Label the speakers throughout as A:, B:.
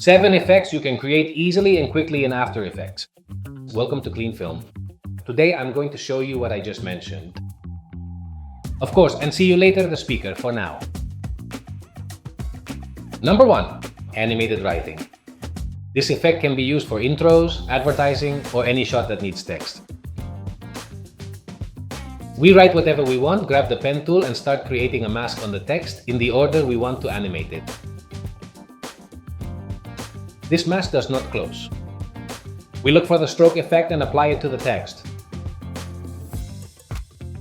A: 7 effects you can create easily and quickly in After Effects. Welcome to Clean Film. Today I'm going to show you what I just mentioned. Of course, and see you later the speaker for now. Number 1. Animated writing. This effect can be used for intros, advertising, or any shot that needs text. We write whatever we want, grab the pen tool, and start creating a mask on the text in the order we want to animate it. This mask does not close. We look for the stroke effect and apply it to the text.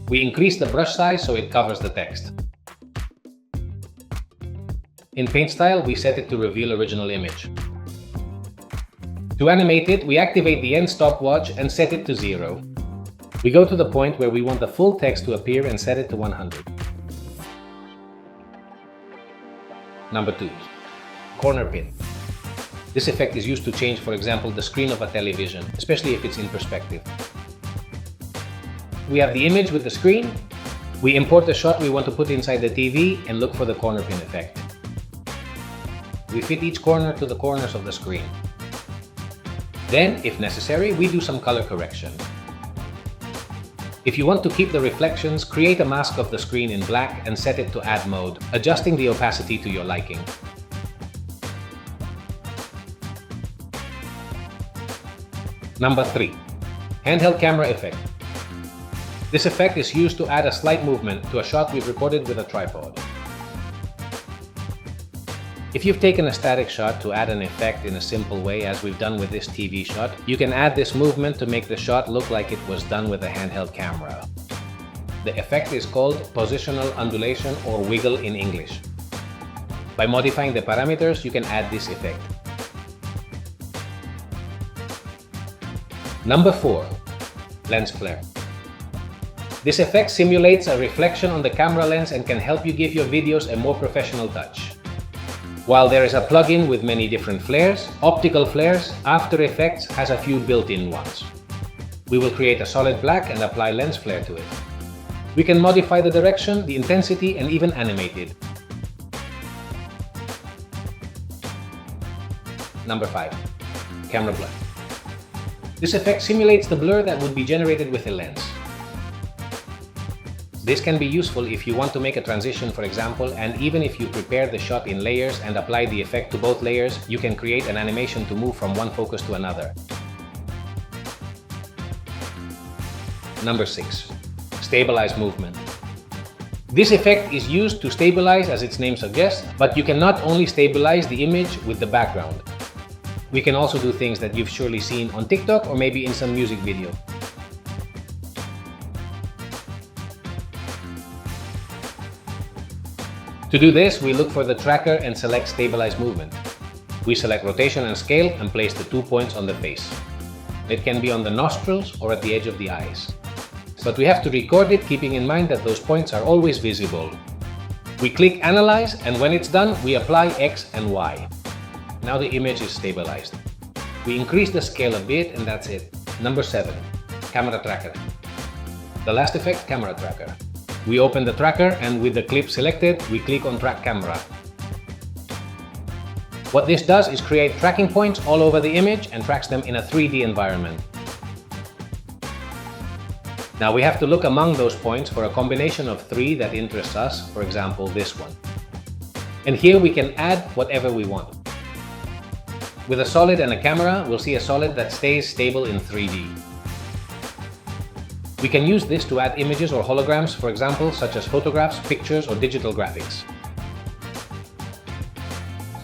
A: We increase the brush size so it covers the text. In Paint Style, we set it to reveal original image. To animate it, we activate the end stopwatch and set it to 0. We go to the point where we want the full text to appear and set it to 100. Number 2. Corner pin. This effect is used to change, for example, the screen of a television, especially if it's in perspective. We have the image with the screen. We import the shot we want to put inside the TV and look for the corner pin effect. We fit each corner to the corners of the screen. Then, if necessary, we do some color correction. If you want to keep the reflections, create a mask of the screen in black and set it to add mode, adjusting the opacity to your liking. Number 3. Handheld camera effect. This effect is used to add a slight movement to a shot we've recorded with a tripod. If you've taken a static shot to add an effect in a simple way, as we've done with this TV shot, you can add this movement to make the shot look like it was done with a handheld camera. The effect is called positional undulation, or wiggle in English. By modifying the parameters, you can add this effect. Number 4. Lens flare. This effect simulates a reflection on the camera lens and can help you give your videos a more professional touch. While there is a plugin with many different flares, optical flares, After Effects has a few built-in ones. We will create a solid black and apply lens flare to it. We can modify the direction, the intensity, and even animate it. Number 5. Camera blur. This effect simulates the blur that would be generated with a lens. This can be useful if you want to make a transition, for example, and even if you prepare the shot in layers and apply the effect to both layers, you can create an animation to move from one focus to another. Number 6. Stabilize movement. This effect is used to stabilize, as its name suggests, but you can not only stabilize the image with the background. We can also do things that you've surely seen on TikTok or maybe in some music video. To do this, we look for the tracker and select Stabilize Movement. We select Rotation and Scale and place the 2 points on the face. It can be on the nostrils or at the edge of the eyes. But we have to record it, keeping in mind that those points are always visible. We click Analyze, and when it's done, we apply X and Y. Now the image is stabilized. We increase the scale a bit, and that's it. Number 7. Camera Tracker. The last effect, Camera Tracker. We open the tracker, and with the clip selected, we click on Track Camera. What this does is create tracking points all over the image and tracks them in a 3D environment. Now we have to look among those points for a combination of 3 that interests us, for example this one. And here we can add whatever we want. With a solid and a camera, we'll see a solid that stays stable in 3D. We can use this to add images or holograms, for example, such as photographs, pictures, or digital graphics.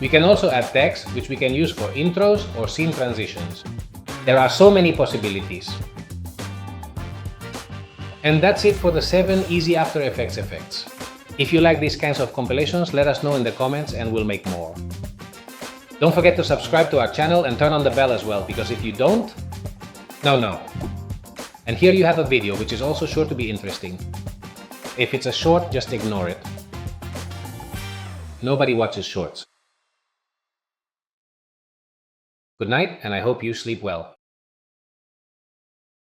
A: We can also add text, which we can use for intros or scene transitions. There are so many possibilities. And that's it for the 7 easy After Effects effects. If you like these kinds of compilations, let us know in the comments and we'll make more. Don't forget to subscribe to our channel and turn on the bell as well, because if you don't... No. And here you have a video which is also sure to be interesting. If it's a short, just ignore it. Nobody watches shorts. Good night, and I hope you sleep well.